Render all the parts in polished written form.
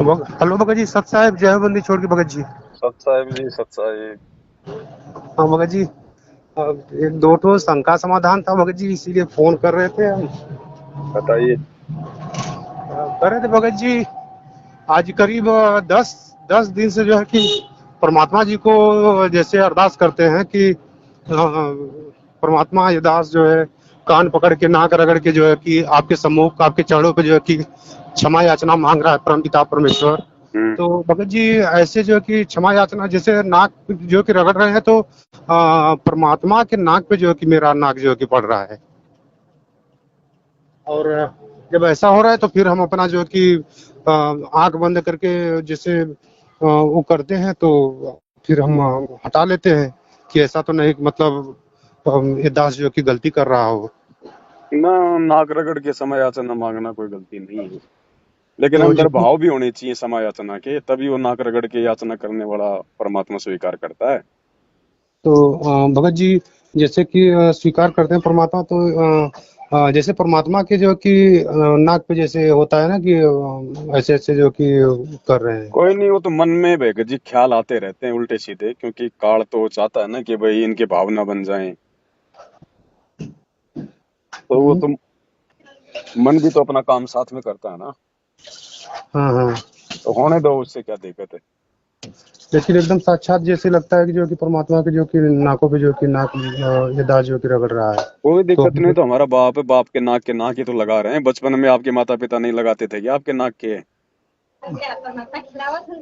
Hello Bhagat ji, सत साहब, जय हो बंदी छोड़ के भगत जी। सत साहिब जी, सत साहिब। हाँ भगत जी। एक दो ठो शंका समाधान था भगत जी, इसीलिए फोन कर रहे थे हम। बताइए। कर रहे थे भगत जी। आज करीब 10 10 दिन से जो है कि परमात्मा जी को जैसे अरदास करते हैं कि परमात्मा ये दास जो है कान पकड़ के नाक रगड़ के जो है कि आपके सम्मुख आपके चरणों पे जो है कि क्षमा याचना मांग रहा है परम पिता परमेश्वर। हम्म। तो भगत जी ऐसे जो है कि क्षमा याचना जैसे नाक जो है कि रगड़ रहे हैं, तो परमात्मा के नाक पे जो है कि मेरा नाक जो है कि पड़ रहा है। और जब ऐसा हो रहा है तो फिर हम अपना जो है कि आंख बंद करके जैसे वो करते हैं, तो फिर हम हटा लेते हैं कि ऐसा तो नहीं कि मतलब ये दास जो है कि गलती कर रहा हो। ना, नाक रगड़ के समय याचना मांगना कोई गलती नहीं है, लेकिन तो अंदर जब भाव भी होने चाहिए समय याचना के, तभी वो नाक रगड़ के याचना करने वाला परमात्मा स्वीकार करता है। तो भगत जी जैसे कि स्वीकार करते हैं परमात्मा, तो जैसे परमात्मा के जो कि नाक पे जैसे होता है ना कि ऐसे ऐसे जो कि कर रहे हैं। कोई नहीं, वो तो मन में भैया जी ख्याल आते रहते हैं उल्टे सीधे, क्योंकि काल तो चाहता है ना कि भाई इनके भावना बन जाएं। तो वो हम्म, तो मन भी तो अपना काम साथ में करता है ना। हाँ हाँ। तो होने दो, उससे क्या दिक्कत है। लेकिन एकदम साक्षात जैसे लगता है कि जो कि परमात्मा के जो कि नाकों पे जो कि नाक ये दास जो कि रगड़ रहा है। कोई तो दिक्कत नहीं, तो हमारा बाप है, बाप के नाक ही तो लगा रहे हैं। बचपन में आपके माता पिता नहीं लगाते थे क्या आपके नाक के?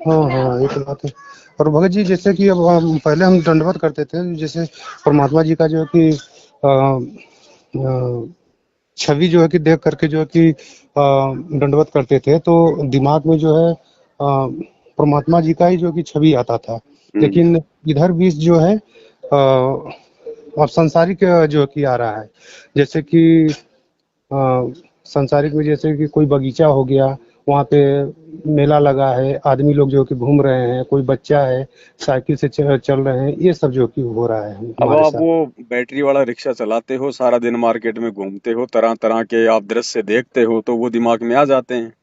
हाँ हाँ, ये तो बात है। और भगत जी जैसे कि अब हम पहले हम दंडवत करते थे, जैसे परमात्मा जी का जो है कि छवि जो है कि देख करके जो है कि दंडवत करते थे, तो दिमाग में जो है परमात्मा जी का ही जो कि छवि आता था। हम्म। लेकिन इधर बीच जो है अब सांसारिक जो कि आ रहा है। जैसे कि सांसारिक में जैसे कि कोई बगीचा हो गया, वहाँ पे मेला लगा है, आदमी लोग जो कि घूम रहे हैं, कोई बच्चा है साइकिल से चल रहे हैं, ये सब जो कि हो रहा है अब हमारे आप साथ। वो बैटरी वाला रिक्शा चलाते हो, सारा दिन मार्केट में घूमते हो, तरह तरह के आप दृश्य देखते हो, तो वो दिमाग में आ जाते हैं।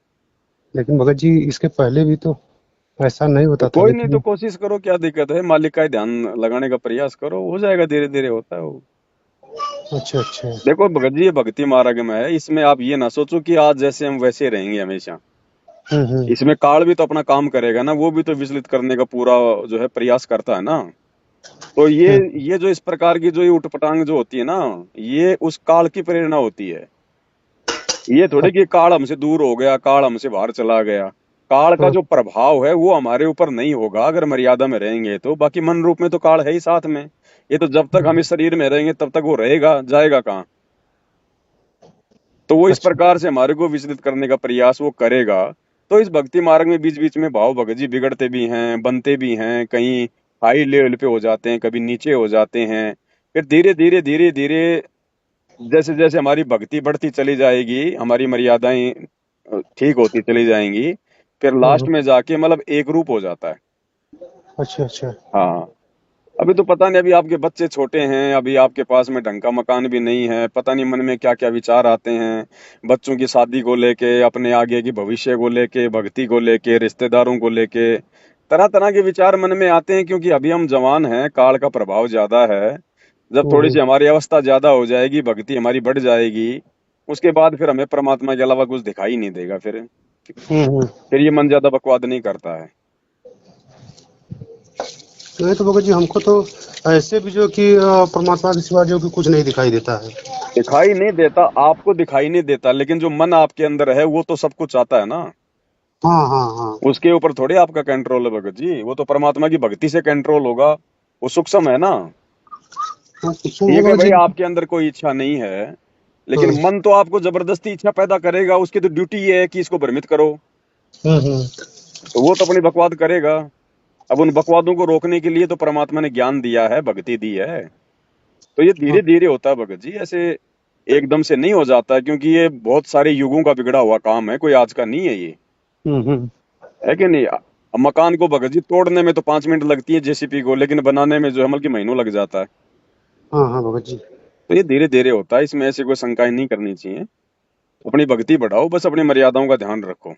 लेकिन भगत जी इसके पहले भी तो ऐसा नहीं तो होता था, कोई नहीं, तो लेकिन कोशिश करो, क्या दिक्कत है? मालिक का ही ध्यान लगाने का प्रयास करो, हो जाएगा, धीरे धीरे होता है वो। अच्छा अच्छा। देखो भगत जी, ये भक्ति मार्ग में है, इसमें आप ये ना सोचो कि आज जैसे हम वैसे रहेंगे हमेशा। हम्म। इसमें काल भी तो अपना काम करेगा ना, वो भी तो विचलित करने का पूरा जो है प्रयास करता है ना। तो ये हम्म, ये जो इस प्रकार की जो ये उटपटांग जो होती है ना, ये उस काल की प्रेरणा होती है। ये थोड़ी कि काल हमसे दूर हो गया, काल हमसे बाहर चला गया। काल का हाँ, जो प्रभाव है वो हमारे ऊपर नहीं होगा अगर मर्यादा में रहेंगे तो। बाकी मन रूप में तो काल है ही साथ में। ये तो जब तक हम इस शरीर में रहेंगे तब तक वो रहेगा, जाएगा कहाँ? तो वो इस अच्छा। प्रकार से हमारे को विचलित करने का प्रयास वो करेगा। तो इस भक्ति मार्ग में बीच बीच में भाव भगत जी बिगड़ते भी हैं, बनते भी हैं, कहीं हाई लेवल पे हो जाते हैं, कभी नीचे हो जाते हैं। फिर धीरे धीरे धीरे धीरे जैसे जैसे हमारी भक्ति बढ़ती चली जाएगी, हमारी मर्यादाएं ठीक होती चली जाएंगी, फिर लास्ट हाँ, में जाके मतलब एक रूप हो जाता है। अच्छा अच्छा। हाँ। अभी तो पता नहीं, अभी आपके बच्चे छोटे हैं, अभी आपके पास में ढंग का मकान भी नहीं है, पता नहीं मन में क्या क्या विचार आते हैं। बच्चों की शादी को लेके, अपने आगे की भविष्य को लेके, भक्ति को लेके, रिश्तेदारों को लेके तरह तरह के विचार मन में आते हैं, क्योंकि अभी हम जवान हैं, काल का प्रभाव ज्यादा है। जब थोड़ी हम्म सी हमारी अवस्था ज्यादा हो जाएगी, भक्ति हमारी बढ़ जाएगी, उसके बाद फिर हमें परमात्मा के अलावा कुछ दिखाई नहीं देगा। हम्म। फिर ये मन ज्यादा बकवाद नहीं करता है। नहीं तो भगत जी हमको तो ऐसे भी जो कि परमात्मा के सिवा जो कि कुछ नहीं दिखाई देता है। दिखाई नहीं देता, आपको दिखाई नहीं देता, लेकिन जो मन आपके अंदर है वो तो सब कुछ चाहता है ना। हाँ हाँ हाँ। उसके ऊपर थोड़े आपका कंट्रोल है भगत जी, वो तो परमात्मा की भक्ति से कंट्रोल होगा। वो सूक्ष्म है ना। हाँ, कुसुम है ठीक है भगत भाई, जी। आपके अंदर कोई इच्छा नहीं है, लेकिन हाँ, मन तो आपको जबरदस्ती इच्छा पैदा करेगा। उसकी तो ड्यूटी ये है कि इसको भ्रमित करो। हम्म। तो वो तो अपनी बकवाद करेगा। अब उन बकवादों को रोकने के लिए तो परमात्मा ने ज्ञान दिया है, भक्ति दी है। तो ये हाँ, धीरे धीरे होता है भगत जी, ऐसे एकदम से नहीं हो जाता, क्योंकि ये बहुत सारे युगों का बिगड़ा हुआ काम है, कोई आज का नहीं है ये। हम्म। है कि नहीं? अब मकान को भगत जी तोड़ने में तो 5 मिनट लगती है जेसीपी को, लेकिन बनाने में जो है बल्कि महीनों लग जाता है। हाँ हाँ भगत जी। तो ये धीरे धीरे होता है, इसमें ऐसी कोई शंकाएं नहीं करनी चाहिए। अपनी भक्ति बढ़ाओ, बस अपनी मर्यादाओं का ध्यान रखो।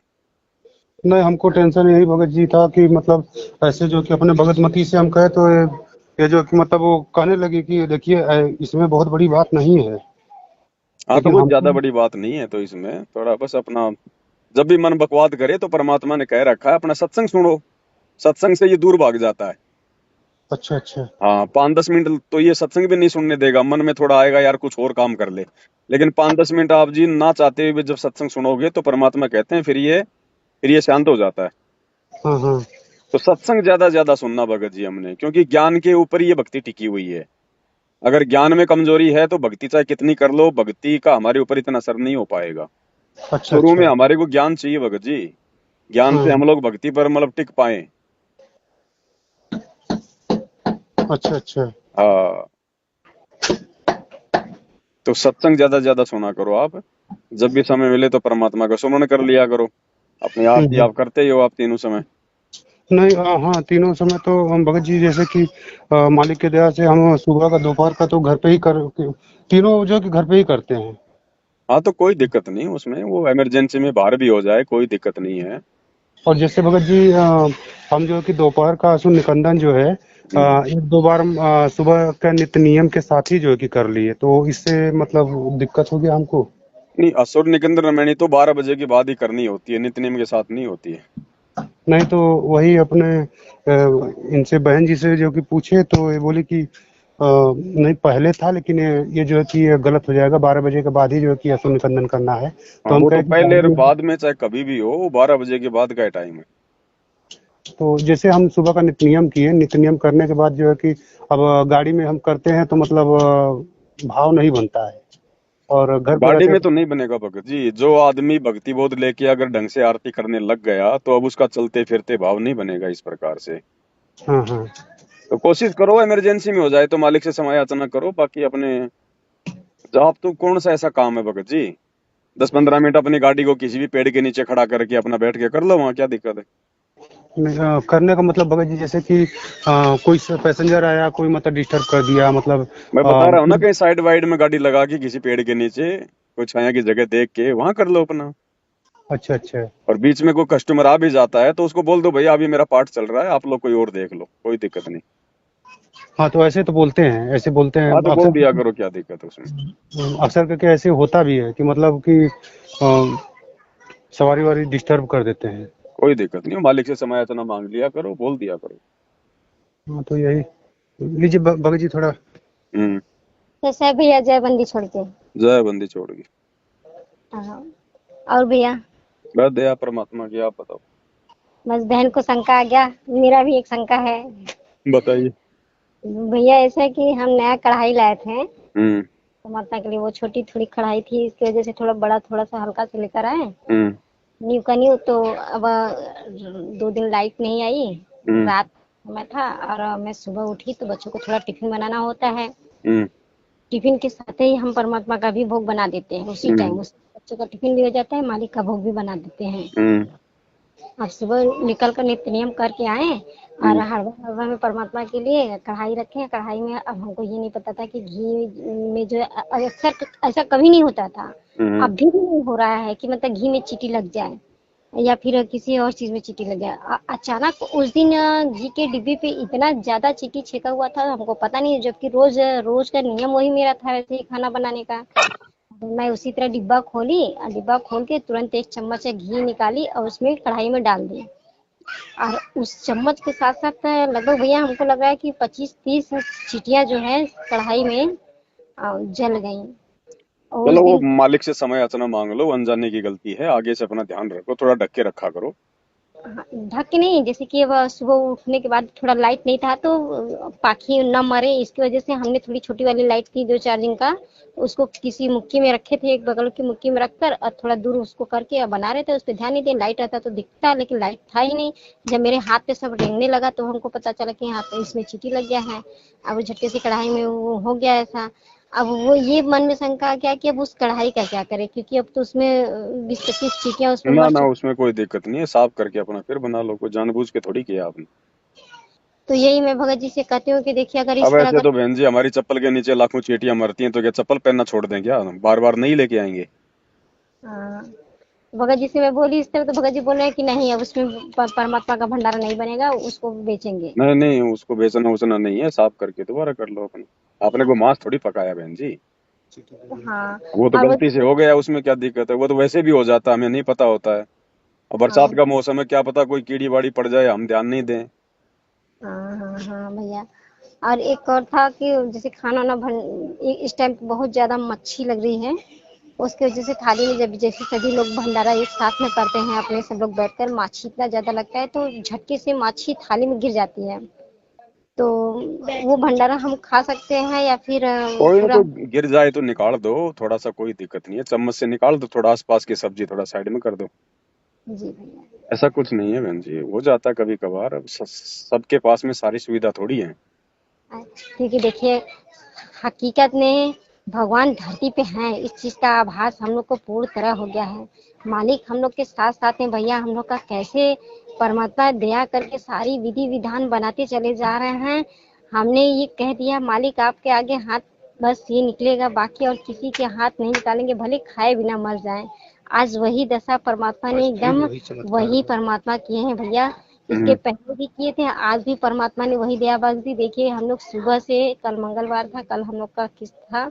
नहीं, हमको टेंशन यही भगत जी था कि मतलब ऐसे जो कि अपने भगत मती से हम कहे तो ये जो कि मतलब वो कहने लगी कि देखिए इसमें बहुत बड़ी बात नहीं है, हाँ, तो लेकिन कोई ज्यादा हमको। बड़ी बात नहीं है, तो इसमें थोड़ा बस अपना जब भी मन बकवाद करे तो परमात्मा ने कह रखा है अपना सत्संग सुनो, सत्संग से ये दूर भाग जाता है। अच्छा अच्छा। हाँ, 5-10 मिनट तो ये सत्संग भी नहीं सुनने देगा, मन में थोड़ा आएगा यार कुछ और काम कर ले, लेकिन 5-10 मिनट आप जी ना चाहते हुए भी जब सत्संग सुनोगे तो परमात्मा कहते हैं फिर ये शांत हो जाता है। हाँ हाँ। तो सत्संग ज्यादा ज्यादा सुनना भगत जी हमने, क्योंकि ज्ञान के ऊपर ये भक्ति टिकी हुई है। अगर ज्ञान में कमजोरी है तो भक्ति चाहे कितनी कर लो, भक्ति का हमारे ऊपर इतना असर नहीं हो पाएगा। अच्छा शुरू में अच्छा। हमारे को ज्ञान चाहिए भगत जी, ज्ञान से हाँ। हम लोग भक्ति पर मतलब टिक पाए। अच्छा अच्छा। हाँ, तो सत्संग ज्यादा ज्यादा सुना करो आप, जब भी समय मिले तो परमात्मा का सुमरण कर लिया करो, अपने आप ही हम्म। आप करते ही हो आप तीनों समय। नहीं, हाँ, तीनों समय तो हम भगत जी जैसे कि मालिक के दया से हम सुबह का दोपहर का तो घर पे ही कर तीनों जो कि घर पे ही करते हैं। हाँ, तो कोई दिक्कत नहीं उसमें, वो इमरजेंसी में बाहर भी हो जाए कोई दिक्कत नहीं है। और जैसे भगत जी हम जो कि दोपहर का असुर निकंदन जो है हम्म। एक दो बार हम सुबह का नित्य नियम के साथ ही जो है कि कर लिए, तो इससे मतलब दिक्कत हो गया हमको। नहीं, असुर निकंदन रमैनी तो 12 बजे के बाद ही करनी होती है, नित्य नेम के साथ नहीं होती है। नहीं तो वही अपने इनसे बहन जी से जो कि पूछे तो ये बोली कि नहीं पहले था, लेकिन ये जो है कि ये गलत हो जाएगा, 12 बजे के बाद ही जो है कि असुर निकंदन करना है। हाँ, तो हम वो तो कहे कि पहले और गाड़ी में। बाद में चाहे कभी भी हो, वो 12 बजे के बाद का टाइम है। तो जैसे हम सुबह का नित्य नियम किए, नित्य नियम करने के बाद जो है कि अब गाड़ी में हम करते हैं तो मतलब भाव नहीं बनता है, और घर पे गाड़ी रहते में हैं तो नहीं बनेगा भगत जी, जो आदमी भक्ति बोध लेके अगर ढंग से आरती करने लग गया तो अब उसका चलते फिरते भाव नहीं बनेगा इस प्रकार से। हाँ हाँ। तो कोशिश करो इमरजेंसी में हो जाए तो मालिक से समय याचना करो, बाकी अपने जॉब तो कौन सा ऐसा काम है भगत जी, 10-15 मिनट अपनी गाड़ी को किसी भी पेड़ के नीचे खड़ा करके अपना बैठ के कर लो, वहां क्या दिक्कत है। करने का मतलब भगत जी जैसे कि कोई पैसेंजर आया, कोई मतलब डिस्टर्ब कर दिया मतलब मैं बता रहा हूँ ना, कहीं साइड वाइड में गाड़ी लगा के किसी पेड़ के नीचे कोई छाया की जगह देख के वहां कर लो अपना। अच्छा अच्छा। और बीच में कोई कस्टमर आ भी जाता है तो उसको बोल दो भैया अभी मेरा पार्ट चल रहा है, आप लोग कोई और देख लो, कोई दिक्कत नहीं। हाँ, तो ऐसे तो बोलते हैं, ऐसे बोलते हैं हाँ, तो बोल अक्सर। दिया करो, क्या दिक्कत है उसमें। अक्सर करके ऐसे होता भी है कि मतलब कि सवारी वारी डिस्टर्ब कर देते हैं। कोई दिक्कत नहीं, मालिक से समय इतना मांग लिया करो, बोल दिया करो। हाँ, तो यही लीजिए भगत जी थोड़ा। हम्म। कैसा है भैया जय बंदी छोड़ के? जय बंदी छोड़ गई। हाँ, और भैया बस दया परमात्मा की, आप बताओ। बस बहन को शंका आ गया, मेरा भी एक शंका है बताइए। भैया। ऐसा है कि हम नया कढ़ाई लाए थे हम्म। तो माता के लिए, वो छोटी थोड़ी कढ़ाई थी, इसकी वजह से थोड़ा बड़ा थोड़ा सा हल्का से लेकर आए हम्म। न्यू का न्यू। तो अब 2 दिन लाइट नहीं आई, हम्म। रात समय था और मैं सुबह उठी तो बच्चों को थोड़ा टिफिन बनाना होता है। हम्म। टिफिन के साथ ही हम परमात्मा का भी भोग बना देते हैं उसी टाइम, हम्म। उस बच्चों का टिफिन भी हो जाता है, मालिक का भोग भी बना देते हैं। हम्म। अब सुबह निकल कर नित्य नियम करके आए और हम्म। हलवा हलवा में परमात्मा के लिए कढ़ाई रखे हैं। कढ़ाई में अब हमको ये नहीं पता था कि घी में जो अक्सर ऐसा कभी नहीं होता था, हम्म। अभी भी नहीं हो रहा है कि मतलब घी में चींटी लग जाए या फिर किसी और चीज में चींटी लग जाए। अचानक उस दिन घी के डिब्बे पे इतना ज्यादा चींटी छेका हुआ था, हमको पता नहीं, जबकि रोज रोज का नियम वही मेरा था वैसे ही खाना बनाने का। तो मैं उसी तरह डिब्बा खोली और डिब्बा खोल के तुरंत 1 चम्मच घी निकाली और उसमें कढ़ाई में डाल दी। और उस चम्मच के साथ साथ लगभग भैया हमको लग रहा है कि 25-30 चींटियां जो है कढ़ाई में जल गई। और उस चलो वो दिन मालिक से समय याचना मांग लो, अनजाने की गलती है, आगे से अपना ध्यान रखो, थोड़ा ढक के रखा करो। हाँ, ढक के नहीं, जैसे कि अब सुबह उठने के बाद थोड़ा लाइट नहीं था तो पाखी न मरे, इसकी वजह से हमने थोड़ी छोटी वाली लाइट थी जो चार्जिंग का, उसको किसी मुक्की में रखे थे, एक बगल की मुक्की में रखकर और थोड़ा दूर उसको करके बना रहे थे, उस पर ध्यान नहीं दिया। लाइट रहता तो दिखता, लेकिन लाइट था ही नहीं। जब मेरे हाथ पे सब रेंगने लगा तो हमको पता चला कि हाँ तो इसमें चींटी लग गया है। अब वो झटके से कढ़ाई में वो हो गया ऐसा। अब वो ये मन में शंका आ गया कि अब उस कढ़ाई का क्या करें, क्योंकि अब तो उसमें 20-25 चींटियां उसमें ना मर ना, चुकी। उसमें कोई दिक्कत नहीं है, साफ करके अपना फिर बना लो, कोई जानबूझ के थोड़ी किया आपने। तो यही मैं भगत जी से कहती हूँ कि देखिए अगर अब इस तरह ऐसे अगर। तो बहन जी हमारी चप्पल के नीचे लाखों चींटियां मरती हैं, तो क्या चप्पल पहनना छोड़ दें क्या, बार बार नहीं लेके आएंगे। हाँ, भगत जी से मैं बोली इस तरह, तो भगत जी बोल रहे हैं कि नहीं, अब उसमें परमात्मा का भंडारा नहीं बनेगा, उसको बेचेंगे। नहीं नहीं, उसको बेचना उसना नहीं है, साफ करके दोबारा कर लो अपने। आपने कोई मांस थोड़ी पकाया बहन जी, हाँ। वो तो और वो, गलती से हो गया, उसमें क्या दिक्कत है, वो तो वैसे भी हो जाता है, हमें नहीं पता होता है। और बरसात हाँ का मौसम है, क्या पता कोई कीड़ी बाड़ी पड़ जाए, हम ध्यान नहीं दें। हाँ हाँ हाँ भैया। और एक और था कि जैसे खाना ना इस टाइम बहुत ज्यादा मच्छी लग रही है, उसकी वजह से थाली में जब जैसे सभी लोग भंडारा एक साथ में करते हैं अपने सब लोग बैठकर, माछी इतना ज्यादा लगता है तो झटके से माछी थाली में गिर जाती है। तो वो भंडारा हम खा सकते हैं या फिर कोई ना, पूरा? कोई गिर जाए तो निकाल दो, थोड़ा सा कोई दिक्कत नहीं है, चम्मच से निकाल दो, थोड़ा आसपास की सब्जी थोड़ा साइड में कर दो। जी भैया। ऐसा कुछ नहीं है बहन जी, हो जाता है कभी कभार, अब सबके पास में सारी सुविधा थोड़ी है। क्योंकि देखिए, हकीकत में भगवान धरती पे हैं, इस चीज का आभास हम लोग को पूर्ण तरह हो गया है। मालिक हम लोग के साथ साथ में भैया, हम लोग का कैसे परमात्मा दया करके सारी विधि विधान बनाते चले जा रहे हैं। हमने ये कह दिया मालिक आपके आगे हाथ बस ये निकलेगा, बाकी और किसी के हाथ नहीं निकालेंगे, भले खाए बिना मर जाएं। आज वही दशा परमात्मा ने एकदम वही परमात्मा किए हैं भैया। इसके हम्म। पहले भी किए थे, आज भी परमात्मा ने वही दया बख्श दी। देखिए हम लोग सुबह से, कल मंगलवार था, कल हम लोग का किस्त था,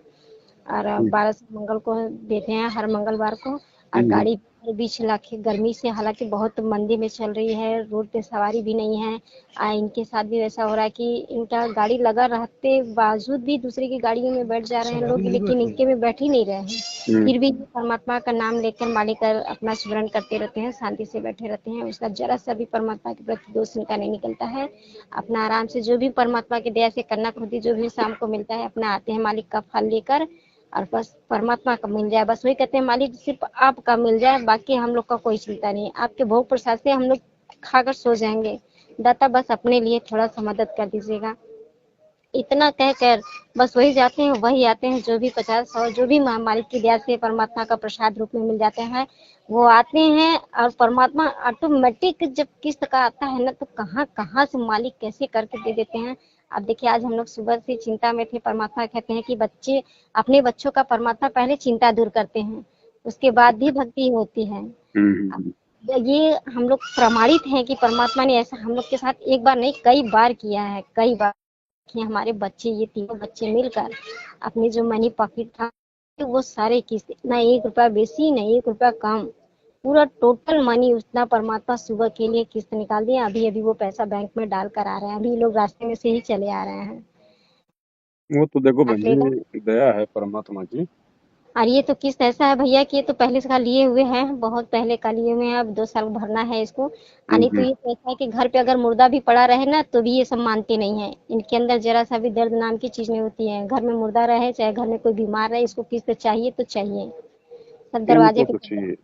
और 12 से मंगल को देते हैं हर मंगलवार को। और हम्म। गाड़ी 20 लाख की गर्मी से, हालांकि बहुत मंदी में चल रही है, रोड पे सवारी भी नहीं है। इनके साथ भी वैसा हो रहा है कि इनका गाड़ी लगा रहते बावजूद भी दूसरे की गाड़ियों में बैठ जा रहे हैं लोग, लेकिन इनके में बैठ ही नहीं रहे हैं। हम्म। फिर भी परमात्मा का नाम लेकर मालिक का अपना स्मरण करते रहते हैं, शांति से बैठे रहते हैं, उसका जरा सा भी परमात्मा के प्रति दोष इनका नहीं निकलता है। अपना आराम से जो भी परमात्मा की दया से करना खुदी जो भी शाम को मिलता है अपना आते हैं मालिक का फल लेकर, और बस परमात्मा का मिल जाए, बस वही कहते हैं मालिक सिर्फ आपका मिल जाए, बाकी हम लोग का कोई चिंता नहीं, आपके भोग प्रसाद से हम लोग खाकर सो जाएंगे, दाता बस अपने लिए थोड़ा सा मदद कर दीजिएगा। इतना कहकर बस वही जाते हैं वही आते हैं, जो भी 50-100 जो भी मालिक की दया से परमात्मा का प्रसाद रूप में मिल जाते हैं वो आते हैं। और परमात्मा ऑटोमेटिक जब किस्त का आता है ना, तो कहाँ कहाँ से मालिक कैसे करके दे देते हैं। अब देखिए, आज हम लोग सुबह से चिंता में थे, परमात्मा कहते हैं कि बच्चे अपने बच्चों का परमात्मा पहले चिंता दूर करते हैं, उसके बाद भी भक्ति होती है। हम्म। ये हम लोग प्रमाणित हैं कि परमात्मा ने ऐसा हम लोग के साथ एक बार नहीं कई बार किया है, कई बार कि हमारे बच्चे, ये तीनों बच्चे मिलकर अपने जो मनी पॉकेट था वो सारे किस्त, ना 1 रुपया बेसी ना 1 रुपया कम, पूरा टोटल मनी उतना परमात्मा सुबह के लिए किस्त निकाल दिया। अभी अभी वो पैसा बैंक में डाल कर आ रहे हैं, अभी लोग रास्ते में से ही चले आ रहे हैं। वो तो देखो बहन अकेला। जी, दया है परमात्मा की। और ये तो किस्त ऐसा है भैया कि ये तो पहले से का लिए हुए हैं, बहुत पहले का लिए हुए हैं, अब 2 साल भरना है इसको। नहीं तो हम्म। ये तो ऐसा है कि घर पे अगर मुर्दा भी पड़ा रहे ना तो भी ये सब मानते नहीं है, इनके अंदर जरा सा भी दर्द नाम की चीज नहीं होती है। घर में मुर्दा रहे चाहे घर में कोई बीमार रहे, इसको किस्त चाहिए तो चाहिए, सब दरवाजे इनको पे। तो चाहिए।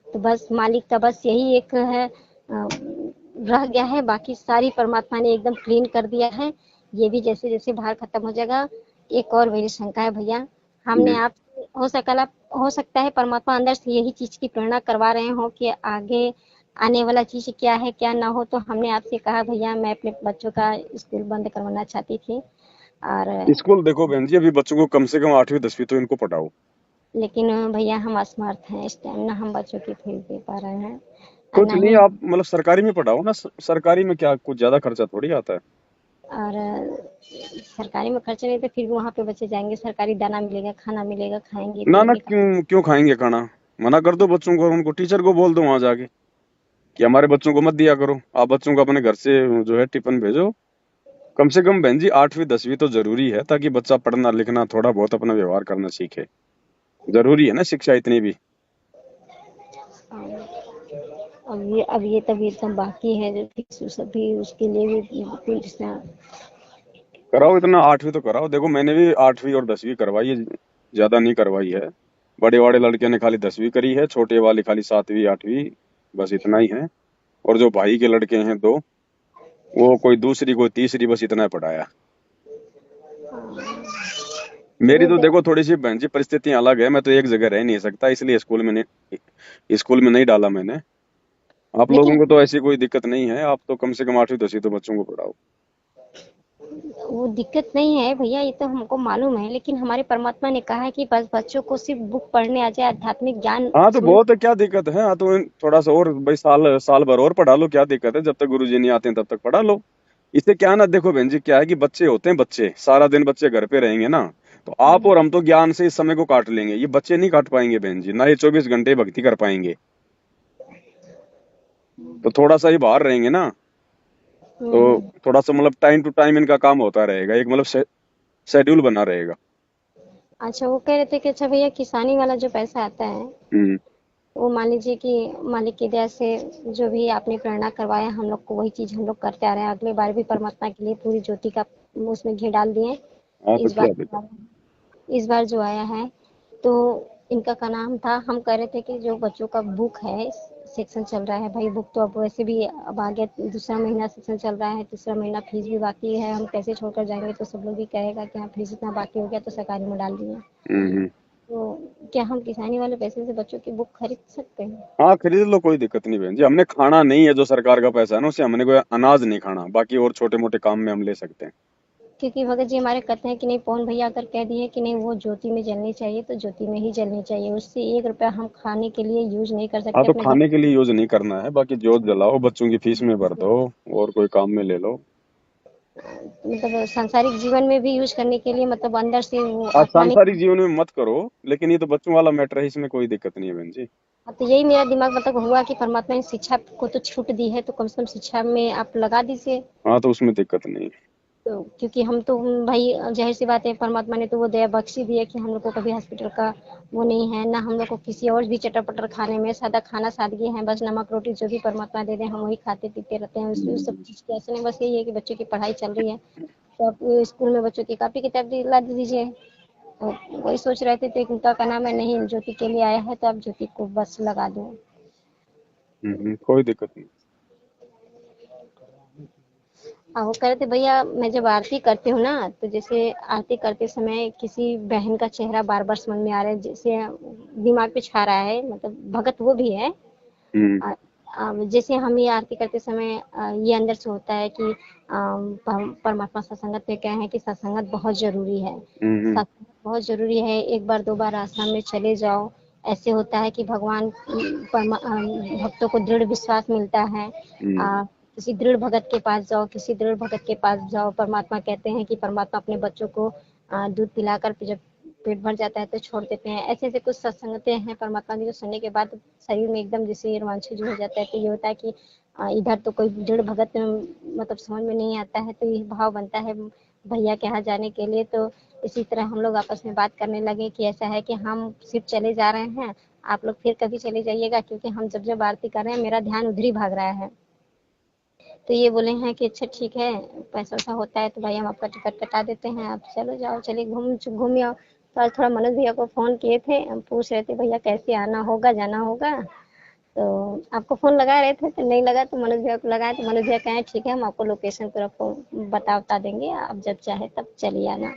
तो बस मालिक का बस यही एक है, रह गया है, बाकी सारी परमात्मा ने एकदम क्लीन कर दिया है। ये भी जैसे जैसे भार खत्म हो जाएगा। एक और मेरी शंका है भैया, हमने जी। आप हो सकता है परमात्मा अंदर से यही चीज की प्रेरणा करवा रहे हो कि आगे आने वाला चीज क्या है क्या ना हो, तो हमने आपसे कहा भैया मैं अपने बच्चों का स्कूल बंद करवाना चाहती थी, और स्कूल देखो बहन जी, अभी बच्चों को कम से कम 8वीं 10वीं तो इनको पढ़ाओ। लेकिन भैया हम असमर्थ हैं, इस टाइम ना हम बच्चों की फीस दे पा रहे हैं और कुछ ना नहीं, ही। आप मतलब सरकारी में पढ़ाओ ना, सरकारी में क्या कुछ ज्यादा खर्चा थोड़ी आता है। और सरकारी में खर्चा नहीं तो फिर भी वहाँ पे बच्चे जाएंगे, सरकारी दाना मिलेगा, खाना मिलेगा, खाएंगे ना ना, पिएंगे। क्यों क्यों खाएंगे खाना, मना कर दो बच्चों को, उनको टीचर को बोल दो वहां जाके कि हमारे बच्चों को मत दिया करो, आप बच्चों को अपने घर से जो है टिफिन भेजो। कम से कम बहन जी 8वीं 10वीं तो जरूरी है, ताकि बच्चा पढ़ना लिखना थोड़ा बहुत अपना व्यवहार करना सीखे। जरूरी है ना शिक्षा इतनी भी। अब ये तभी एकदम बाकी है जो फीस सभी उसके लिए भी बिल्कुल कराओ इतना, 8वीं तो कराओ। देखो मैंने भी 8वीं और 10वीं करवाई है, ज्यादा नहीं करवाई है। बड़े वाले लड़के ने खाली 10वीं करी है, छोटे वाले खाली 7वीं 8वीं, बस इतना ही है। और जो भाई के लड़के हैं दो, वो कोई दूसरी कोई तीसरी, बस इतना पढ़ाया। मेरी चलिए तो देखो थोड़ी सी बहन जी परिस्थितियां अलग है, मैं तो एक जगह रह नहीं सकता, इसलिए स्कूल में नहीं डाला मैंने। आप लोगों लेकिन को तो ऐसी कोई दिक्कत नहीं है, आप तो कम से कम 8वीं 10वीं तो बच्चों को पढ़ाओ। वो दिक्कत नहीं है भैया, ये तो हमको मालूम है, लेकिन हमारे परमात्मा ने कहा है कि बस बच्चों को सिर्फ बुक पढ़ने आ जाए, आध्यात्मिक ज्ञान हाँ तो सुन। बहुत है, क्या दिक्कत है? हाँ तो थोड़ा सा और भाई, साल साल भर और पढ़ा लो, क्या दिक्कत है? जब तक गुरुजी नहीं आते हैं तब तक पढ़ा लो। इससे क्या ना, देखो बहन जी, क्या है कि बच्चे होते हैं, बच्चे सारा दिन बच्चे घर पे रहेंगे ना, तो आप और हम तो ज्ञान से इस समय को काट लेंगे, ये बच्चे नहीं काट पाएंगे बहन जी, ना ये 24 घंटे भक्ति कर पाएंगे। तो थोड़ा सा ही बाहर रहेंगे ना, तो हम्म। थोड़ा सा मतलब टाइम टू टाइम इनका काम होता रहेगा, एक मतलब शेड्यूल बना रहेगा। अच्छा, वो कह रहे थे कि अच्छा भैया, किसानी वाला जो पैसा आता है, हम्म। वो मान लीजिए कि मालिक की दया से जो भी आपने प्रेरणा करवाया हम लोग को, वही चीज हम लोग करते आ रहे हैं। अगले बार भी परमात्मा के लिए पूरी ज्योति का उसमें घी डाल दिए। हाँ तो इस क्या बार दिक्कत? इस बार जो आया है, तो इनका का नाम था, हम कह रहे थे कि जो बच्चों का बुक है, सेक्शन चल रहा है भाई, बुक तो अब वैसे भी अब आगे दूसरा महीना सेक्शन चल रहा है, तीसरा महीना फीस भी बाकी है, हम कैसे छोड़कर जाएंगे? तो सब लोग भी कहेगा कि हाँ, फीस इतना बाकी हो गया तो सरकारी में डाल दिए। हम्म। तो क्या हम किसानी वाले पैसे से बच्चों की बुक खरीद सकते हैं? हाँ खरीद लो, कोई दिक्कत नहीं बहन जी, हमने खाना नहीं है जो सरकार का पैसा है ना, उससे हमने कोई अनाज नहीं खाना, बाकी और छोटे मोटे काम में हम ले सकते हैं। क्योंकि भगत जी हमारे कहते हैं कि नहीं, पवन भैया अगर कह दिए कि नहीं वो ज्योति में जलनी चाहिए तो ज्योति में ही जलनी चाहिए, उससे 1 रुपया हम खाने के लिए यूज नहीं कर हाँ सकते तो अपने घर। खाने के लिए यूज नहीं करना है, बाकी जोत जलाओ, बच्चों की फीस में भर दो, और कोई काम में ले लो। मतलब सांसारिक जीवन में भी यूज करने के लिए, मतलब अंदर से वो आज आत्मा में। सांसारिक जीवन में मत करो, लेकिन ये तो बच्चों वाला मैटर है, इसमें कोई दिक्कत नहीं है बहन जी। हाँ, तो यही मेरा दिमाग मतलब हुआ कि परमात्मा ने शिक्षा को तो छूट दी है, तो कम से कम शिक्षा में आप लगा दीजिए। हाँ तो उसमें दिक्कत नहीं है। तो क्योंकि हम तो भाई, जाहिर सी बात है, परमात्मा ने तो वो दया बख्शी दी है कि हम लोग को कभी हॉस्पिटल का वो नहीं है ना, हम लोग को किसी और भी चटर पटर खाने में, सादा खाना सादगी है, बस नमक रोटी जो भी परमात्मा दे दे हम वही खाते पीते रहते हैं। उस सब चीज की ऐसे नहीं, बस यही है कि बच्चों की पढ़ाई चल रही है, तो आप स्कूल में बच्चों की कॉपी किताब दिला दीजिए। तो वही सोच रहे थे, तो उनका का नाम है, नहीं ज्योति के लिए आया है तो आप ज्योति को बस लगा दो। कोई दिक्कत नहीं। हाँ, वो कह रहे थे भैया, मैं जब आरती करती हूँ ना, तो जैसे आरती करते समय किसी बहन का चेहरा बार बार समझ में आ रहा है, जैसे दिमाग पे छा रहा है, मतलब भगत वो भी है। हम्म। जैसे हम ये आरती करते समय ये अंदर से होता है कि परमात्मा सत्संगत में क्या है कि सत्संगत बहुत जरूरी है, हम्म। सत्संगत बहुत जरूरी है, एक बार दो बार आश्रम में चले जाओ, ऐसे होता है कि भगवान भक्तों को दृढ़ विश्वास मिलता है। हम्म। किसी दृढ़ भगत के पास जाओ, किसी दृढ़ भगत के पास जाओ, परमात्मा कहते हैं कि परमात्मा अपने बच्चों को दूध पिलाकर जब पेट भर जाता है तो छोड़ देते हैं। ऐसे ऐसे कुछ सत्संगतें हैं परमात्मा की, जो सुनने के बाद शरीर में एकदम जैसे रोमांच जो हो जाता है, तो ये होता है कि इधर तो कोई दृढ़ भगत मतलब समझ में नहीं आता है, तो ये भाव बनता है भैया के यहाँ जाने के लिए। तो इसी तरह हम लोग आपस में बात करने लगे कि ऐसा है कि हम सिर्फ चले जा रहे हैं, आप लोग फिर कभी चले जाइएगा, क्योंकि हम जब जब आरती कर रहे हैं मेरा ध्यान उधर ही भाग रहा है। तो ये बोले हैं कि अच्छा ठीक है, पैसा वैसा होता है तो भाई हम आपका टिकट कटा देते हैं, आप चलो जाओ, चलिए घूम आओ। तो आज थोड़ा मनोज भैया को फोन किए थे, हम पूछ रहे थे भैया कैसे आना होगा, जाना होगा। तो आपको फोन लगा रहे थे तो नहीं लगा, तो मनोज भैया को लगाया, तो मनोज भैया कहे ठीक है, हम आपको लोकेशन पूरा बता देंगे, आप जब चाहे तब चलिए आना।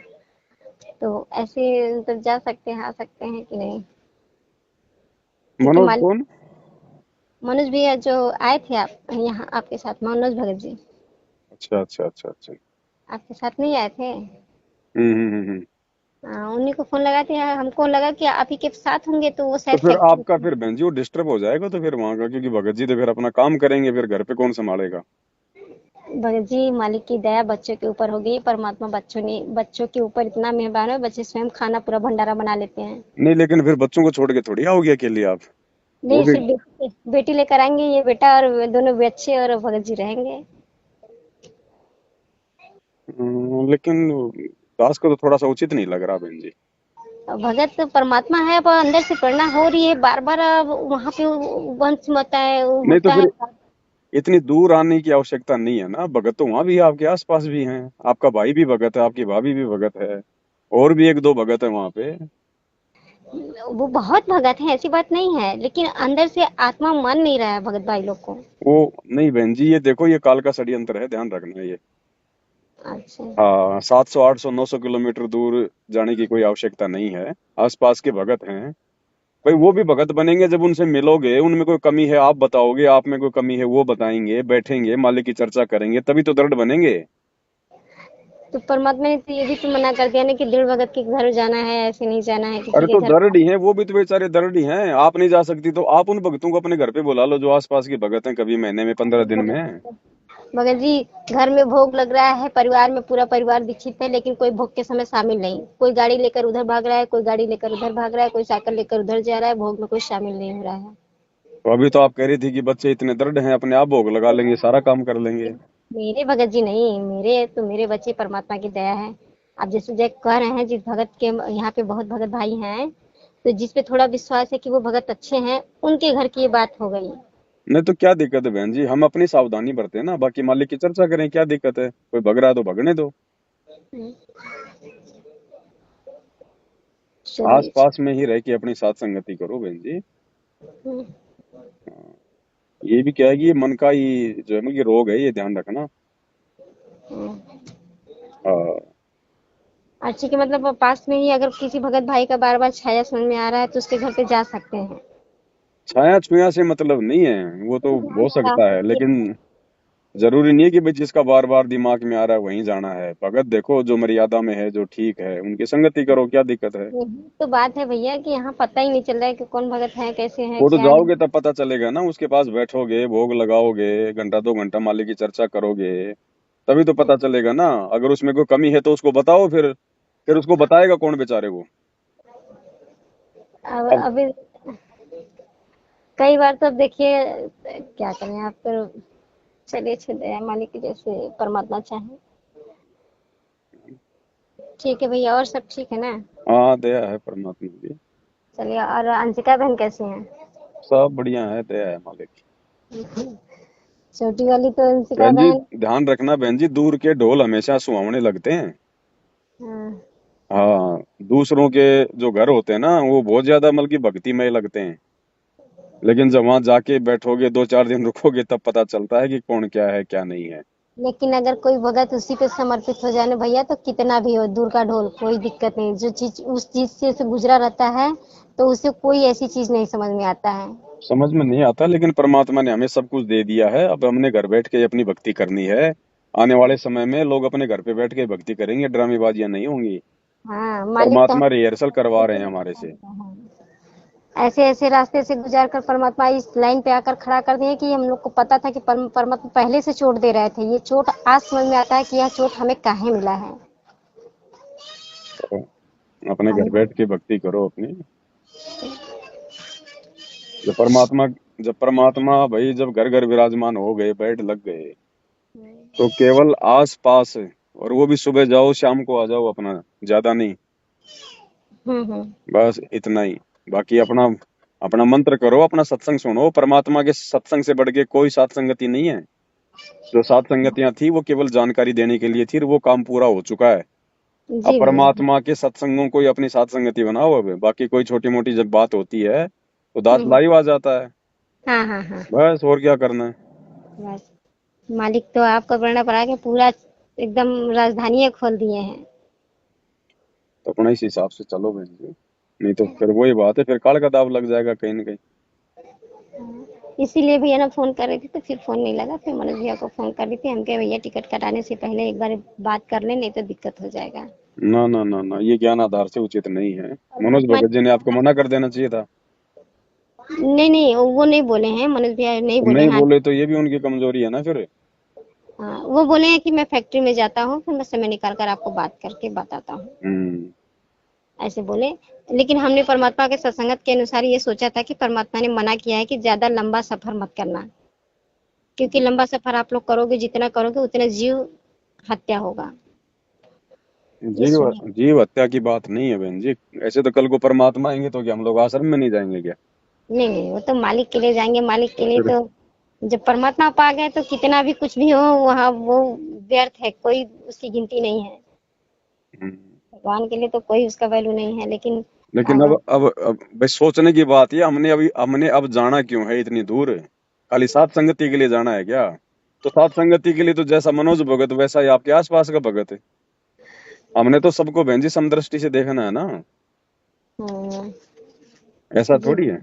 तो ऐसे तो जा सकते हैं, आ सकते हैं कि नहीं? क्योंकि मनोज मालिक, कौन? मनोज भैया जो आए थे आप यहाँ आपके साथ, मनोज भगत जी अच्छा अच्छा अच्छा अच्छा। आपके साथ नहीं आए थे? हम्म। उन्हीं को फोन लगाते हैं, हमको लगा कि आप ही के साथ होंगे, तो वो तो शायद फिर फैक्ट्री। आपका फिर बहन जी वो डिस्टर्ब हो जाएगा, तो फिर वहां का, क्योंकि भगत जी तो फिर अपना काम करेंगे, फिर घर पे कौन संभालेगा? भगत जी, मालिक की दया बच्चों के ऊपर हो गई, परमात्मा बच्चों के ऊपर इतना मेहरबान है, बच्चे स्वयं खाना पूरा भंडारा बना लेते हैं। नहीं लेकिन फिर बच्चों को छोड़ के थोड़ी आओगे अकेले आप? वो नहीं, भी। फिर बेटी लेकर आएंगे, ये बेटा और दोनों बच्चे और भगत जी रहेंगे। लेकिन दास को तो थोड़ा सा उचित नहीं लग रहा बहन जी। भगत तो परमात्मा है, पर अंदर से प्रेरणा हो रही है बार बार, वहां पे वंश होता है, वो नहीं तो होता फिर है। इतनी दूर आने की आवश्यकता नहीं है ना, भगत तो वहां भी है, आपके आसपास भी हैं, आपका भाई भी भगत है, आपकी भाभी भी भगत है, और भी एक दो भगत है वहां पे। वो बहुत भगत है, ऐसी बात नहीं है, लेकिन अंदर से आत्मा मान नहीं रहा है भगत भाई लोग को। वो नहीं बहन जी, ये देखो, ये काल का षड्यंत्र है, ध्यान रखना ये। अच्छा। हाँ, 700 800 900 किलोमीटर दूर जाने की कोई आवश्यकता नहीं है, आसपास के भगत हैं। भाई वो भी भगत बनेंगे जब उनसे मिलोगे, उनमें कोई कमी है आप बताओगे, आप में कोई कमी है वो बताएंगे, बैठेंगे मालिक की चर्चा करेंगे, तभी तो दृढ़ बनेंगे। तो परमात्मा ने तो ये भी तो मना कर दिया ना कि दृढ़ भगत के घर जाना है, ऐसे नहीं जाना है किसी अरे के तो घर। दरड़ी हैं, वो भी तो बेचारे दरड़ी हैं। आप नहीं जा सकती तो आप उन भगतों को अपने घर पे बुला लो, जो आसपास के भगत हैं, कभी महीने में 15 दिन में। मगर जी, घर में भोग लग रहा है, परिवार में पूरा परिवार दीक्षित है, लेकिन कोई भोग के समय शामिल नहीं। कोई गाड़ी लेकर उधर भाग रहा है, कोई गाड़ी लेकर उधर भाग रहा है, कोई साइकिल लेकर उधर जा रहा है, भोग में कोई शामिल नहीं हो रहा है। तो अभी तो आप कह रही थी कि बच्चे इतने दृढ़ हैं, अपने आप भोग लगा लेंगे, सारा काम कर लेंगे। मेरे भगत जी नहीं, मेरे बच्चे परमात्मा की दया है। आप जैसे जय कह रहे हैं, जिस भगत के यहाँ पे बहुत भगत भाई हैं, तो जिस पे थोड़ा विश्वास है कि वो भगत अच्छे हैं, उनके घर की ये बात हो गई। नहीं तो क्या दिक्कत है बहन जी, हम अपनी सावधानी बरते ना, बाकी मालिक की चर्चा करें, क्या दिक्कत है? कोई भग रहा है तो भगने दो। आस चलिए। पास में ही रह के अपनी साथ संगति करो बहन जी। हम्म, ये भी क्या है कि ये मन का ही जो है ना, ये रोग है, ये ध्यान रखना। हम्म। हाँ। अच्छी के मतलब पास में ही अगर किसी भगत भाई का बार बार छाया समझ में आ रहा है तो उसके घर पे जा सकते हैं। छाया छुया से मतलब नहीं है, वो तो हो सकता है, लेकिन जरूरी नहीं है कि भाई जिसका बार बार दिमाग में आ रहा है वहीं जाना है। भगत देखो जो मर्यादा में है, जो ठीक है, उनकी संगति करो, क्या दिक्कत है? यही तो बात है भैया कि यहाँ पता ही नहीं चल रहा है कि कौन भगत है, कैसे है, वो तो क्या है। जाओगे तब पता चलेगा ना, उसके पास बैठोगे, भोग लगाओगे, घंटा 2 घंटा मालिक की चर्चा करोगे, तभी तो पता चलेगा ना। अगर उसमें कोई कमी है तो उसको बताओ, फिर उसको बताएगा कौन बेचारे को? अब अब अभी कई बार तो अब देखिए, क्या करें आप तो। चलिए, अच्छे दया मालिक की जैसे परमात्मा चाहे। ठीक है भैया, और सब ठीक है ना? हाँ, दया है परमात्मा की। चलिए, और अंशिका बहन कैसी हैं? सब बढ़िया है, दया है मालिक की। छोटी वाली तो अंशिका बहन जी बहन। ध्यान रखना, बहन जी दूर के ढोल हमेशा सुहावने लगते हैं। हाँ। हाँ, दूसरों के जो घर होते हैं ना, वो बहुत ज्यादा मतलब की भक्तिमय लगते हैं, लेकिन जब वहां जाके बैठोगे, 2 4 दिन रुकोगे, तब पता चलता है कि कौन क्या है क्या नहीं है। लेकिन अगर कोई भगत उसी पे समर्पित हो जाए ना भैया, तो कितना भी हो दूर का ढोल, कोई दिक्कत नहीं। जो चीज उस चीज से गुजरा रहता है, तो उसे कोई ऐसी चीज नहीं समझ में आता है। समझ में नहीं आता, लेकिन परमात्मा ने हमें सब कुछ दे दिया है। अब हमने घर बैठ के अपनी भक्ति करनी है। आने वाले समय में लोग अपने घर पे बैठ के भक्ति करेंगे, ड्रामेबाजियां नहीं होंगी। हाँ, मालिक तो परमात्मा रिहर्सल करवा रहे हैं हमारे से। हम ऐसे ऐसे रास्ते से गुजार कर परमात्मा इस लाइन पे आकर खड़ा कर दिए कि हम लोग को पता था कि परमात्मा पहले से चोट दे रहे थे। ये चोट आज समझ में आता है कि यह चोट हमें काहे मिला है। तो अपने घर हम बैठ के भक्ति करो अपनी। जब परमात्मा जब परमात्मा भाई जब घर घर विराजमान हो गए, बैठ लग गए, तो केवल आस पास, और वो भी सुबह जाओ शाम को आ जाओ, अपना ज्यादा नहीं, हम्म। बस इतना ही। बाकी अपना अपना मंत्र करो, अपना सत्संग सुनो। परमात्मा के सत्संग से बढ़ के कोई सात संगति नहीं है। जो सात संगतियां थी वो केवल जानकारी देने के लिए थी, और वो काम पूरा हो चुका है। अब जी भैया। परमात्मा के सत्संगों को ही अपनी सात संगति बनाओ। अब बाकी कोई छोटी मोटी जब बात होती है तो दांत हम्म। लाइव आ जाता है। हाँ हाँ हाँ। बस और क्या करना है। बस, मालिक तो आपका बड़ा पड़ा के पूरा एकदम राजधानी खोल दिए हैं। तो अपना इस हिसाब से चलो बहन जी, नहीं तो फिर वही बात है, फिर काल का दाव लग जाएगा कहीं ना कहीं। इसीलिए भैया ना फोन कर रही थी, तो फिर फोन नहीं लगा। फिर मनोज भैया को फोन कर रही थी, हम कहे भैया टिकट कटाने से पहले एक बार बात कर ले, नहीं तो दिक्कत हो जाएगा। ना ना ना ना, ये ज्ञान आधार से उचित नहीं है। और मनोज महात्मा भगत जी ने आपको मना कर देना चाहिए था। नहीं नहीं, वो नहीं बोले हैं, मनोज भैया नहीं तो बोले नहीं हैं। बोले तो ये भी उनकी कमजोरी है ना फिर। हाँ, वो बोले हैं कि मैं फैक्ट्री में जाता हूँ, फिर मैं समय निकाल कर आपको बात करके बताता हूँ, हम्म। ऐसे बोले। लेकिन हमने परमात्मा के सत्संगत के अनुसार ये सोचा था कि परमात्मा ने मना किया है कि ज्यादा लंबा सफर मत करना, क्योंकि लंबा सफर आप लोग करोगे, जितना करोगे उतना जीव हत्या होगा। ये जीव सुनिए। जीव हत्या की बात नहीं है बहन जी। ऐसे तो कल को परमात्मा आएंगे तो क्या हम लोग आश्रम में नहीं जाएंगे क्या? नहीं नहीं, वो तो मालिक के लिए जाएंगे, मालिक के तो लिए फिर तो जब परमात्मा पा गए तो कितना भी कुछ भी हो वहाँ वो व्यर्थ है, कोई उसकी गिनती नहीं है। हम्म। भगवान के लिए तो कोई उसका वैल्यू नहीं है, लेकिन लेकिन अब भाई सोचने की बात है, हमने अब जाना क्यों है इतनी दूर? खाली सात संगति के लिए जाना है क्या? तो सात संगति के लिए तो जैसा मनोज भगत वैसा ही आपके आसपास का भगत है। हमने तो सबको बहन जी समदृष्टि से देखना है ना, हम्म, ऐसा जी थोड़ी है।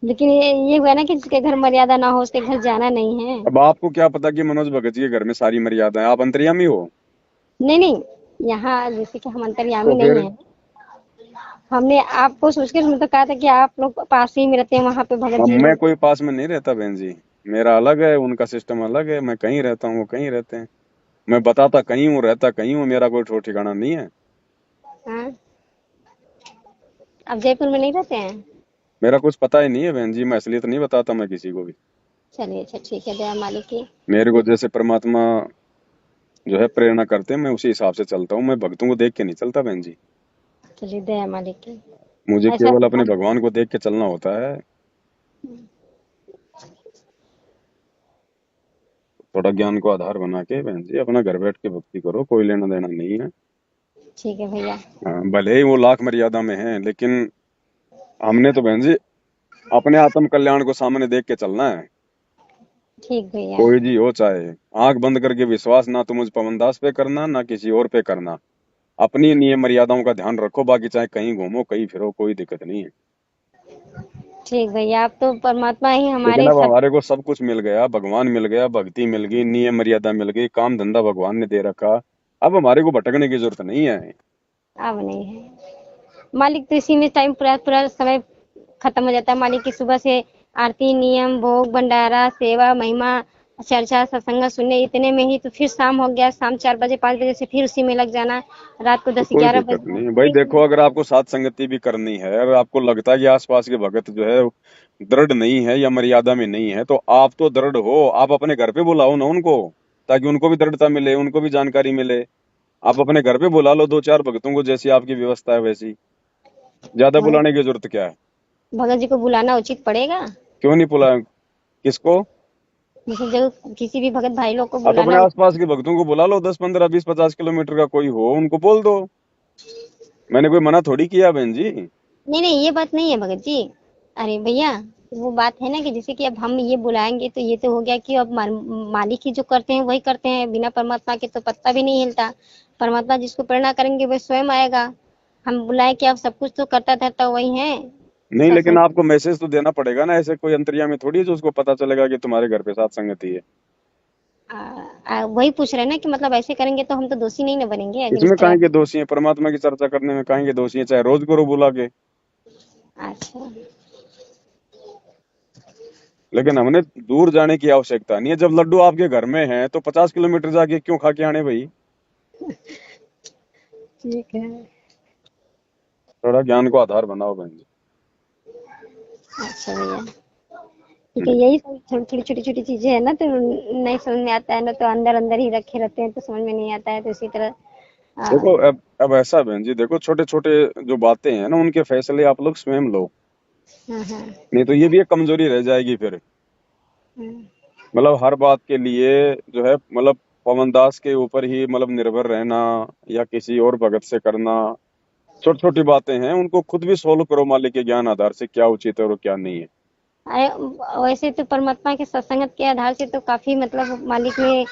लेकिन ये हुआ ना कि जिसके घर मर्यादा ना हो उसके घर जाना नहीं है। अब आपको क्या पता कि मनोज भगत जी के घर में सारी मर्यादा है, आप अंतर्यामी हो। नहीं नहीं, यहाँ जैसे कि हम तो अंतर्यामी नहीं फिर है। हमने आपको सोच के हमने तो कहा था कि आप लोग पास ही में रहते हैं वहां पे भगत अब जी मैं लोग। कोई पास में नहीं रहता बहन जी, मेरा अलग है, उनका सिस्टम अलग है, मैं कहीं रहता हूँ वो कहीं रहते हैं। मैं बताता कहीं हूँ, रहता कहीं हूँ, मेरा कोई ठोर ठिकाना नहीं है। हाँ, आप जयपुर में नहीं रहते हैं? मेरा कुछ पता ही नहीं है बहन जी, मैं असलियत नहीं बताता मैं किसी को भी। चलिए अच्छा ठीक है, दया मालिक की। मेरे को जैसे परमात्मा जो है प्रेरणा करते हैं, मैं उसी हिसाब से चलता हूँ, मैं भक्तों को देख के नहीं चलता बहन जी। चलिए दया मालिक की। मुझे ऐसा केवल अपने भगवान को देख के चलना होता है। थोड़ा ज्ञान को आधार बना के बहन जी अपना घर बैठ के भक्ति करो, कोई लेना देना नहीं है। ठीक है भैया। हाँ, भले ही वो लाख मर्यादा में है, लेकिन हमने तो बहन जी अपने आत्म कल्याण को सामने देख के चलना है। ठीक भैया। कोई जी हो चाहे, आंख बंद करके विश्वास ना तो मुझ पवन दास पे करना ना किसी और पे करना। अपनी नियम मर्यादाओं का ध्यान रखो, बाकी चाहे कहीं घूमो कहीं फिरो, कोई दिक्कत नहीं है। ठीक भैया, आप तो परमात्मा ही लेकिन हमारे अब सब। हमारे को सब कुछ मिल गया, भगवान मिल गया, भक्ति मिल गई, नियम मर्यादा मिल गई, काम धंधा भगवान ने दे रखा। अब हमारे को भटकने की जरूरत नहीं है। अब नहीं है मालिक, तो इसी में टाइम पूरा पूरा समय खत्म हो जाता है मालिक की। सुबह से आरती, नियम, भोग, भंडारा, सेवा, महिमा, चर्चा, सत्संग सुनने, इतने में ही तो फिर शाम हो गया। शाम 4 बजे 5 बजे से फिर उसी में लग जाना। रात को तो दस कोई ग्यारह दिक्कत बजे नहीं है भाई, देखो अगर आपको साथ संगति भी करनी है और आपको लगता है कि आसपास के भगत जो है दृढ़ नहीं है या मर्यादा में नहीं है, तो आप तो दृढ़ हो, आप अपने घर पे बुलाओ ना उनको, ताकि उनको भी दृढ़ता मिले, उनको भी जानकारी मिले। आप अपने घर पे बुला लो 2-4 भक्तों को, जैसी आपकी व्यवस्था है वैसी। ज्यादा भगत बुलाने की जरूरत क्या है? भगत जी को बुलाना उचित पड़ेगा। क्यों नहीं बुला? किसको? जैसे जो किसी भी भगत भाई लोग को आप अपने बुलाना आसपास के भक्तों को बुला लो, 10-15-20-50 किलोमीटर का कोई हो, उनको बोल दो। मैंने कोई मना थोड़ी किया बहन जी। नहीं नहीं, ये बात नहीं है भगत जी। अरे भैया, वो बात है ना कि जैसे कि अब हम ये बुलाएंगे तो ये तो हो गया कि अब मालिक ही जो करते हैं वही करते हैं, बिना परमात्मा के तो पत्ता भी नहीं हिलता। परमात्मा जिसको प्रेरणा करेंगे वह स्वयं आएगा। हम बुलाए कि अब सब कुछ तो करता धरता वही है। नहीं, लेकिन सत्संग आपको मैसेज तो देना पड़ेगा ना, ऐसे कोई अंतर्यामी थोड़ी है जो उसको पता चलेगा कि तुम्हारे घर पे साथ संगति है। वही पूछ रहे हैं ना कि मतलब ऐसे करेंगे तो हम तो दोषी नहीं ना बनेंगे अगर इसमें इस काहे तरह। के दोषी हैं? परमात्मा की चर्चा करने में काहे के दोषी हैं? चाहे रोज करो बुला के। अच्छा। लेकिन हमने दूर जाने की आवश्यकता नहीं है। जब लड्डू आपके घर में है तो 50 किलोमीटर जाके क्यों खा के आने भाई? ठीक है। थोड़ा ज्ञान को आधार बनाओ बहन जी। अच्छा भैया, ठीक है। यही सब थोड़ी छोटी छोटी चीजें है ना, तो नहीं समझ में आता है ना, तो अंदर अंदर ही रखे रहते हैं तो समझ में नहीं आता है, तो इसी तरह देखो अब ऐसा है बहन जी, देखो छोटे छोटे जो बातें हैं ना उनके फैसले आप लोग स्वयं लो, हाँ हाँ नहीं तो ये भी एक कमजोरी रह जाएगी फिर। हाँ। मतलब हर बात के लिए जो है मतलब पवन दास के ऊपर ही मतलब निर्भर रहना या किसी और भगत से करना, छोटी छोटी बातें हैं उनको खुद भी सोल्व करो, मालिक के ज्ञान आधार से क्या उचित है और क्या नहीं है। वैसे तो परमात्मा के सत्संगत के आधार से तो काफी मतलब मालिक ने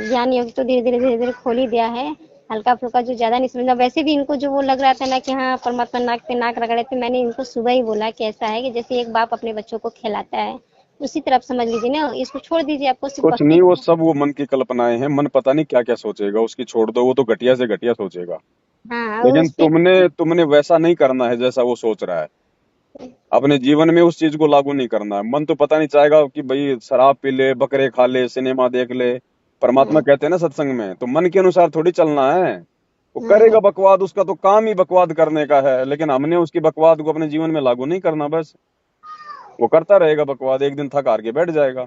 ज्ञान योग तो धीरे धीरे खोल ही दिया है। हल्का फुल्का जो ज्यादा नहीं समझना, वैसे भी इनको जो वो लग रहा था ना कि हाँ परमात्मा नाक पे नाक रगड़े, तो मैंने इनको सुबह ही बोला कि ऐसा है कि जैसे एक बाप अपने बच्चों को खिलाता है उसी तरह आप समझ लीजिए ना, इसको छोड़ दीजिए, आपको सिर्फ कुछ भक्ति नहीं, वो करना। सब वो मन की कल्पनाएं हैं, मन पता नहीं क्या क्या सोचेगा, उसकी छोड़ दो, वो तो घटिया से घटिया सोचेगा। हाँ, वो लेकिन उसके तुमने तुमने वैसा नहीं करना है जैसा वो सोच रहा है। अपने जीवन में उस चीज को लागू नहीं करना है। मन तो पता नहीं चाहेगा कि भाई शराब पी ले, बकरे खा ले, सिनेमा देख ले। परमात्मा हाँ कहते हैं ना सत्संग में, तो मन के अनुसार थोड़ी चलना है। वो हाँ हाँ। करेगा बकवाद, उसका तो काम ही बकवाद करने का है, लेकिन हमने उसकी बकवाद को अपने जीवन में लागू नहीं करना बस। वो करता रहेगा बकवाद, एक दिन थक हार के बैठ जाएगा।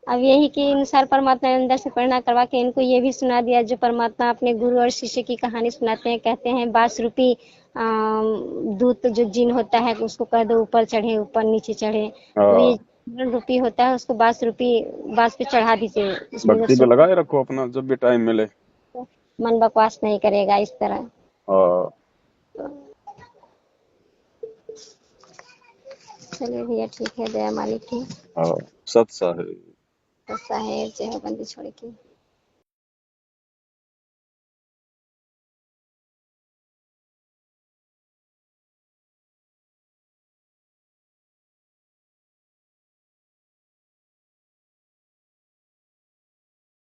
अब यही के अनुसार परमात्मा ने अंदर से प्रेरणा करवा के इनको ये भी सुना दिया, जो परमात्मा अपने गुरु और शिष्य की कहानी सुनाते हैं, कहते हैं बांस रूपी दूत जो जिन होता है उसको कह दो ऊपर चढ़े, ऊपर नीचे चढ़े। तो ये हाँ, जिन रूपी होता है उसको बांस पे चढ़ा दीजिए, उसमें जो भक्ति पे सुख लगाए रखो अपना जब भी टाइम मिले। मन बकवास नहीं करेगा इस तरह। हाँ। चलिए भैया ठीक है, दया मालिक की। हाँ, सत्सा है। ऐसा है जय हो बंदी छोड़ की।